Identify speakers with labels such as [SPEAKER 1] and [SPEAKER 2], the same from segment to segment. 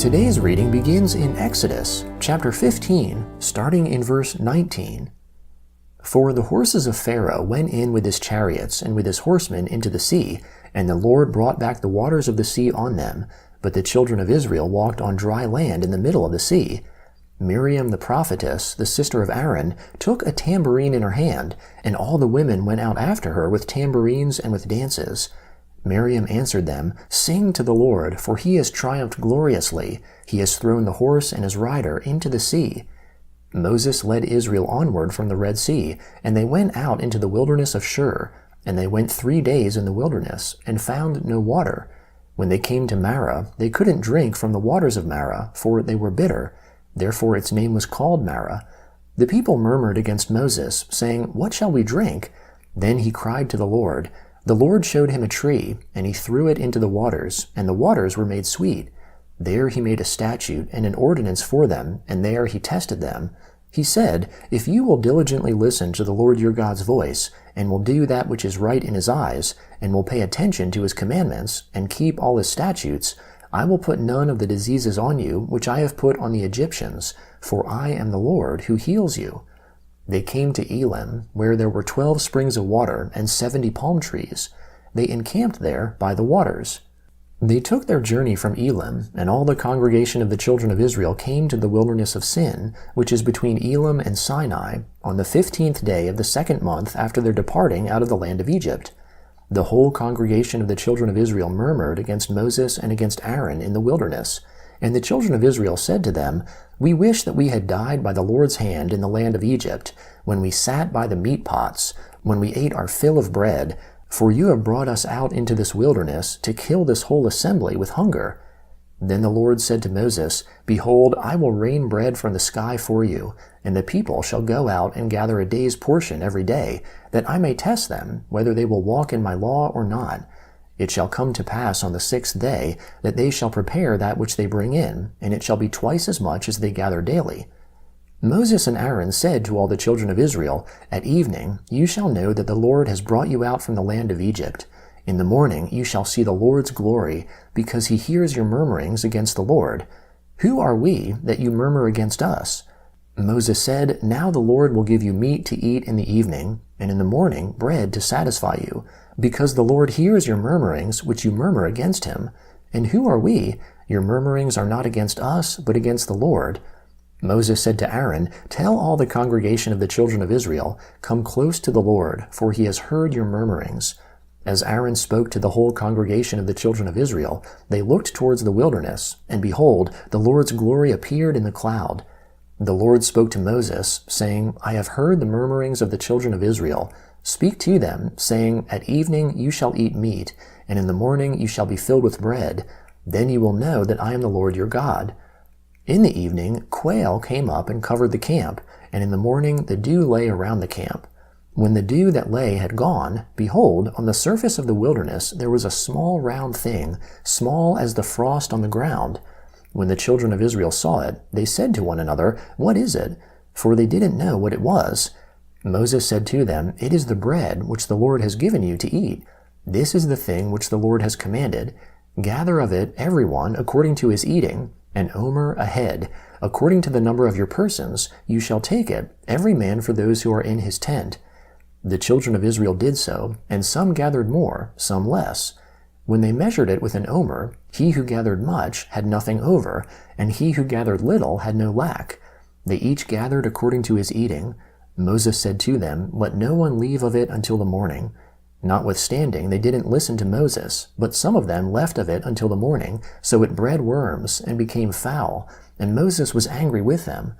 [SPEAKER 1] Today's reading begins in Exodus, chapter 15, starting in verse 19. For the horses of Pharaoh went in with his chariots and with his horsemen into the sea, and the Lord brought back the waters of the sea on them. But the children of Israel walked on dry land in the middle of the sea. Miriam the prophetess, the sister of Aaron, took a tambourine in her hand, and all the women went out after her with tambourines and with dances. Miriam answered them, Sing to the Lord, for he has triumphed gloriously. He has thrown the horse and his rider into the sea. Moses led Israel onward from the Red Sea, and they went out into the wilderness of Shur. And they went 3 days in the wilderness, and found no water. When they came to Marah, they couldn't drink from the waters of Marah, for they were bitter. Therefore its name was called Marah. The people murmured against Moses, saying, What shall we drink? Then he cried to the Lord. The Lord showed him a tree, and he threw it into the waters, and the waters were made sweet. There he made a statute and an ordinance for them, and there he tested them. He said, If you will diligently listen to the Lord your God's voice, and will do that which is right in his eyes, and will pay attention to his commandments, and keep all his statutes, I will put none of the diseases on you which I have put on the Egyptians, for I am the Lord who heals you. They came to Elim, where there were 12 springs of water and 70 palm trees. They encamped there by the waters. They took their journey from Elim, and all the congregation of the children of Israel came to the wilderness of Sin, which is between Elim and Sinai, on the 15th day of the 2nd month after their departing out of the land of Egypt. The whole congregation of the children of Israel murmured against Moses and against Aaron in the wilderness. And the children of Israel said to them, We wish that we had died by the Lord's hand in the land of Egypt, when we sat by the meat pots, when we ate our fill of bread, for you have brought us out into this wilderness to kill this whole assembly with hunger. Then the Lord said to Moses, Behold, I will rain bread from the sky for you, and the people shall go out and gather a day's portion every day, that I may test them, whether they will walk in my law or not. It shall come to pass on the 6th day that they shall prepare that which they bring in, and it shall be twice as much as they gather daily. Moses and Aaron said to all the children of Israel, At evening you shall know that the Lord has brought you out from the land of Egypt. In the morning you shall see the Lord's glory, because he hears your murmurings against the Lord. Who are we that you murmur against us? Moses said, Now the Lord will give you meat to eat in the evening, and in the morning bread to satisfy you, because the Lord hears your murmurings which you murmur against him. And who are we? Your murmurings are not against us, but against the Lord. Moses said to Aaron, Tell all the congregation of the children of Israel, Come close to the Lord, for he has heard your murmurings. As Aaron spoke to the whole congregation of the children of Israel, they looked towards the wilderness, and behold, the Lord's glory appeared in the cloud. The Lord spoke to Moses, saying, I have heard the murmurings of the children of Israel. Speak to them, saying, At evening you shall eat meat, and in the morning you shall be filled with bread. Then you will know that I am the Lord your God. In the evening quail came up and covered the camp, and in the morning the dew lay around the camp. When the dew that lay had gone, behold, on the surface of the wilderness there was a small round thing, small as the frost on the ground. When the children of Israel saw it, they said to one another, What is it? For they didn't know what it was. Moses said to them, It is the bread which the Lord has given you to eat. This is the thing which the Lord has commanded. Gather of it every one according to his eating, an omer a head. According to the number of your persons, you shall take it, every man for those who are in his tent. The children of Israel did so, and some gathered more, some less. When they measured it with an omer, he who gathered much had nothing over, and he who gathered little had no lack. They each gathered according to his eating. Moses said to them, Let no one leave of it until the morning. Notwithstanding, they didn't listen to Moses, but some of them left of it until the morning, so it bred worms and became foul, and Moses was angry with them.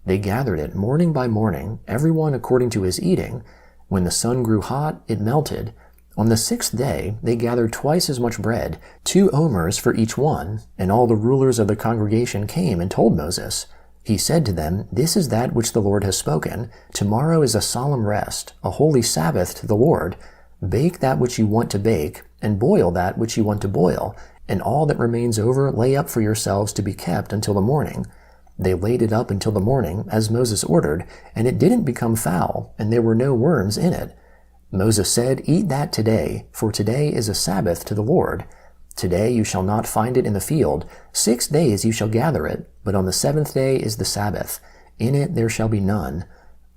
[SPEAKER 1] They gathered it morning by morning, every one according to his eating. When the sun grew hot, it melted. On the 6th day they gathered twice as much bread, 2 omers for each one, and all the rulers of the congregation came and told Moses. He said to them, This is that which the Lord has spoken. Tomorrow is a solemn rest, a holy Sabbath to the Lord. Bake that which you want to bake, and boil that which you want to boil, and all that remains over lay up for yourselves to be kept until the morning. They laid it up until the morning, as Moses ordered, and it didn't become foul, and there were no worms in it. Moses said, Eat that today, for today is a Sabbath to the Lord. Today you shall not find it in the field. 6 days you shall gather it, but on the 7th day is the Sabbath. In it there shall be none.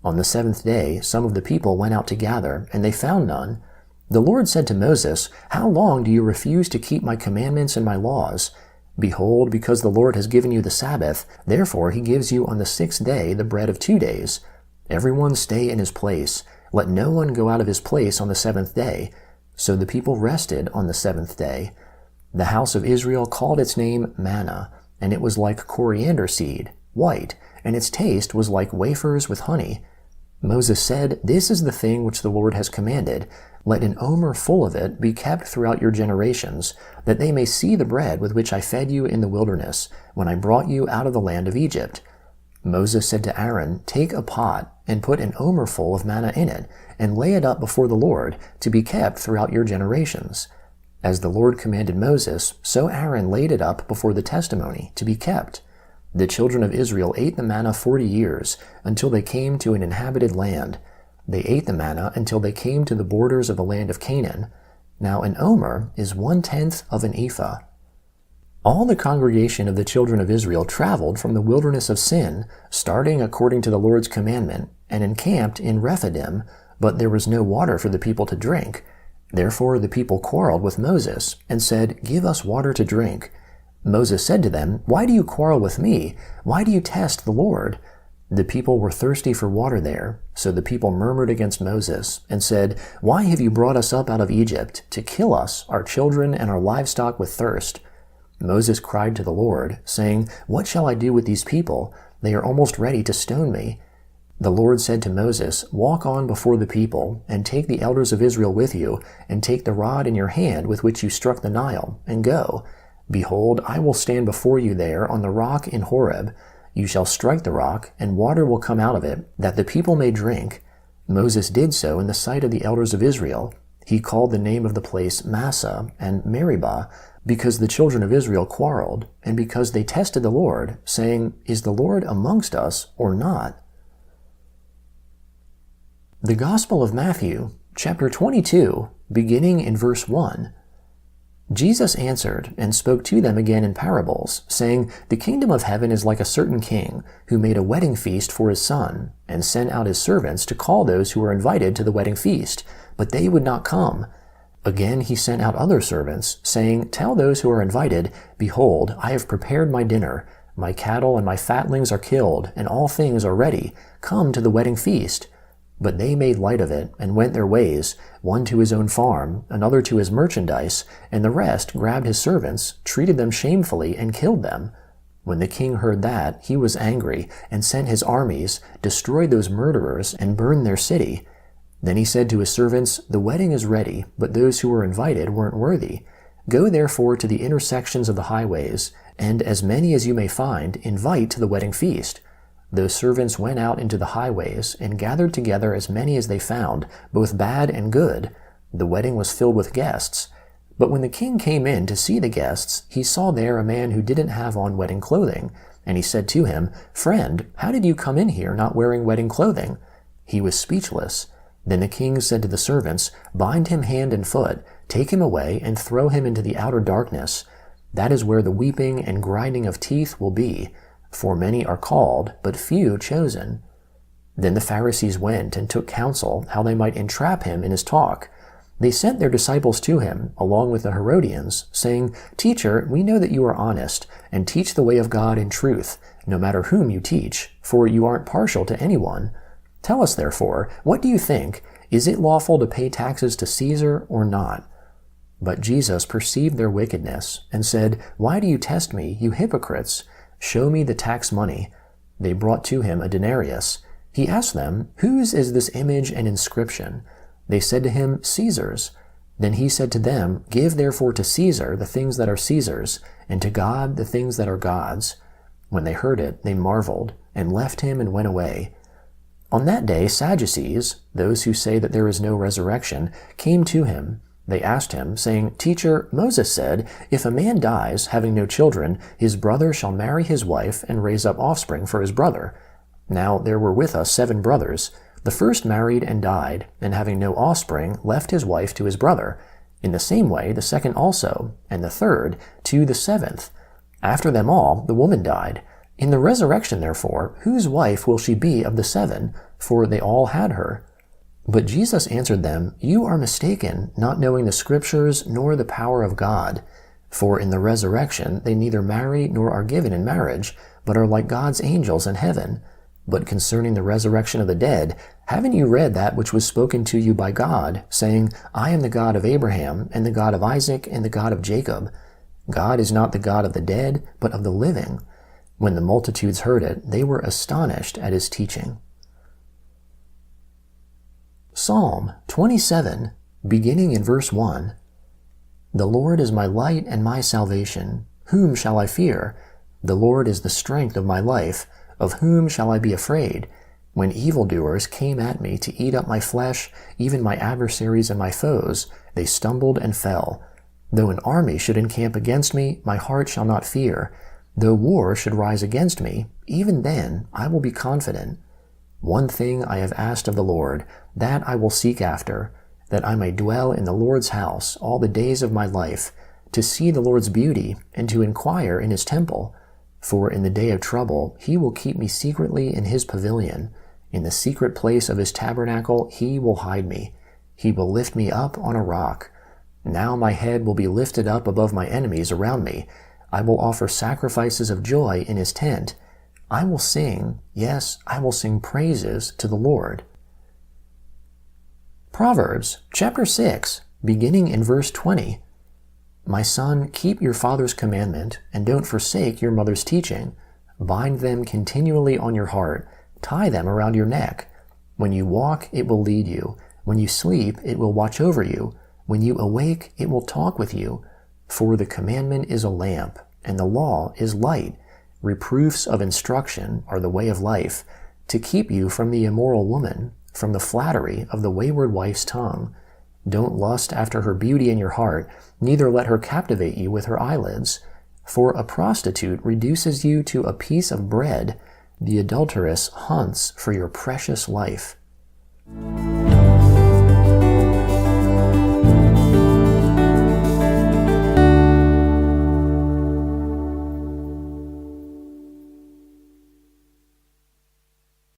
[SPEAKER 1] On the 7th day some of the people went out to gather, and they found none. The Lord said to Moses, How long do you refuse to keep my commandments and my laws? Behold, because the Lord has given you the Sabbath, therefore he gives you on the 6th day the bread of 2 days. Everyone stay in his place. Let no one go out of his place on the 7th day. So the people rested on the 7th day. The house of Israel called its name manna, and it was like coriander seed, white, and its taste was like wafers with honey. Moses said, This is the thing which the Lord has commanded. Let an omer full of it be kept throughout your generations, that they may see the bread with which I fed you in the wilderness, when I brought you out of the land of Egypt. Moses said to Aaron, Take a pot, and put an omer full of manna in it, and lay it up before the Lord, to be kept throughout your generations. As the Lord commanded Moses, so Aaron laid it up before the testimony, to be kept. The children of Israel ate the manna 40 years, until they came to an inhabited land. They ate the manna until they came to the borders of the land of Canaan. Now an omer is 1/10 of an ephah. All the congregation of the children of Israel traveled from the wilderness of Sin, starting according to the Lord's commandment, and encamped in Rephidim, but there was no water for the people to drink. Therefore the people quarreled with Moses, and said, Give us water to drink. Moses said to them, Why do you quarrel with me? Why do you test the Lord? The people were thirsty for water there, so the people murmured against Moses, and said, Why have you brought us up out of Egypt, to kill us, our children, and our livestock with thirst? Moses cried to the Lord, saying, What shall I do with these people? They are almost ready to stone me. The Lord said to Moses, Walk on before the people, and take the elders of Israel with you, and take the rod in your hand with which you struck the Nile, and go. Behold, I will stand before you there on the rock in Horeb. You shall strike the rock, and water will come out of it, that the people may drink. Moses did so in the sight of the elders of Israel. He called the name of the place Massah and Meribah, because the children of Israel quarreled, and because they tested the Lord, saying, Is the Lord amongst us or not? The Gospel of Matthew, chapter 22, beginning in verse 1. Jesus answered and spoke to them again in parables, saying, The kingdom of heaven is like a certain king, who made a wedding feast for his son, and sent out his servants to call those who were invited to the wedding feast, but they would not come. Again he sent out other servants, saying, Tell those who are invited, Behold, I have prepared my dinner. My cattle and my fatlings are killed, and all things are ready. Come to the wedding feast. But they made light of it, and went their ways, one to his own farm, another to his merchandise, and the rest grabbed his servants, treated them shamefully, and killed them. When the king heard that, he was angry, and sent his armies, destroyed those murderers, and burned their city. Then he said to his servants, The wedding is ready, but those who were invited weren't worthy. Go therefore to the intersections of the highways, and as many as you may find, invite to the wedding feast. Those servants went out into the highways, and gathered together as many as they found, both bad and good. The wedding was filled with guests. But when the king came in to see the guests, he saw there a man who didn't have on wedding clothing. And he said to him, Friend, how did you come in here not wearing wedding clothing? He was speechless. Then the king said to the servants, Bind him hand and foot, take him away, and throw him into the outer darkness. That is where the weeping and grinding of teeth will be. For many are called, but few chosen. Then the Pharisees went and took counsel how they might entrap him in his talk. They sent their disciples to him, along with the Herodians, saying, Teacher, we know that you are honest, and teach the way of God in truth, no matter whom you teach, for you aren't partial to anyone. Tell us, therefore, what do you think? Is it lawful to pay taxes to Caesar or not? But Jesus perceived their wickedness, and said, Why do you test me, you hypocrites? Show me the tax money. They brought to him a denarius. He asked them, Whose is this image and inscription? They said to him, Caesar's. Then he said to them, Give therefore to Caesar the things that are Caesar's, and to God the things that are God's. When they heard it, they marveled, and left him and went away. On that day Sadducees, those who say that there is no resurrection, came to him. They asked him, saying, Teacher, Moses said, If a man dies, having no children, his brother shall marry his wife and raise up offspring for his brother. Now there were with us 7 brothers. The first married and died, and having no offspring, left his wife to his brother. In the same way, the second also, and the third, to the seventh. After them all, the woman died. In the resurrection, therefore, whose wife will she be of the seven? For they all had her. But Jesus answered them, You are mistaken, not knowing the Scriptures nor the power of God. For in the resurrection they neither marry nor are given in marriage, but are like God's angels in heaven. But concerning the resurrection of the dead, haven't you read that which was spoken to you by God, saying, I am the God of Abraham, and the God of Isaac, and the God of Jacob? God is not the God of the dead, but of the living. When the multitudes heard it, they were astonished at his teaching. Psalm 27, beginning in verse 1. The Lord is my light and my salvation. Whom shall I fear? The Lord is the strength of my life. Of whom shall I be afraid? When evildoers came at me to eat up my flesh, even my adversaries and my foes, they stumbled and fell. Though an army should encamp against me, my heart shall not fear. Though war should rise against me, even then I will be confident. One thing I have asked of the Lord, that I will seek after, that I may dwell in the Lord's house all the days of my life, to see the Lord's beauty and to inquire in his temple. For in the day of trouble he will keep me secretly in his pavilion. In the secret place of his tabernacle he will hide me. He will lift me up on a rock. Now my head will be lifted up above my enemies around me. I will offer sacrifices of joy in his tent. I will sing, yes, I will sing praises to the Lord. Proverbs chapter 6, beginning in verse 20. My son, keep your father's commandment, and don't forsake your mother's teaching. Bind them continually on your heart. Tie them around your neck. When you walk, it will lead you. When you sleep, it will watch over you. When you awake, it will talk with you. For the commandment is a lamp, and the law is light. Reproofs of instruction are the way of life, to keep you from the immoral woman, from the flattery of the wayward wife's tongue. Don't lust after her beauty in your heart, neither let her captivate you with her eyelids. For a prostitute reduces you to a piece of bread. The adulteress hunts for your precious life.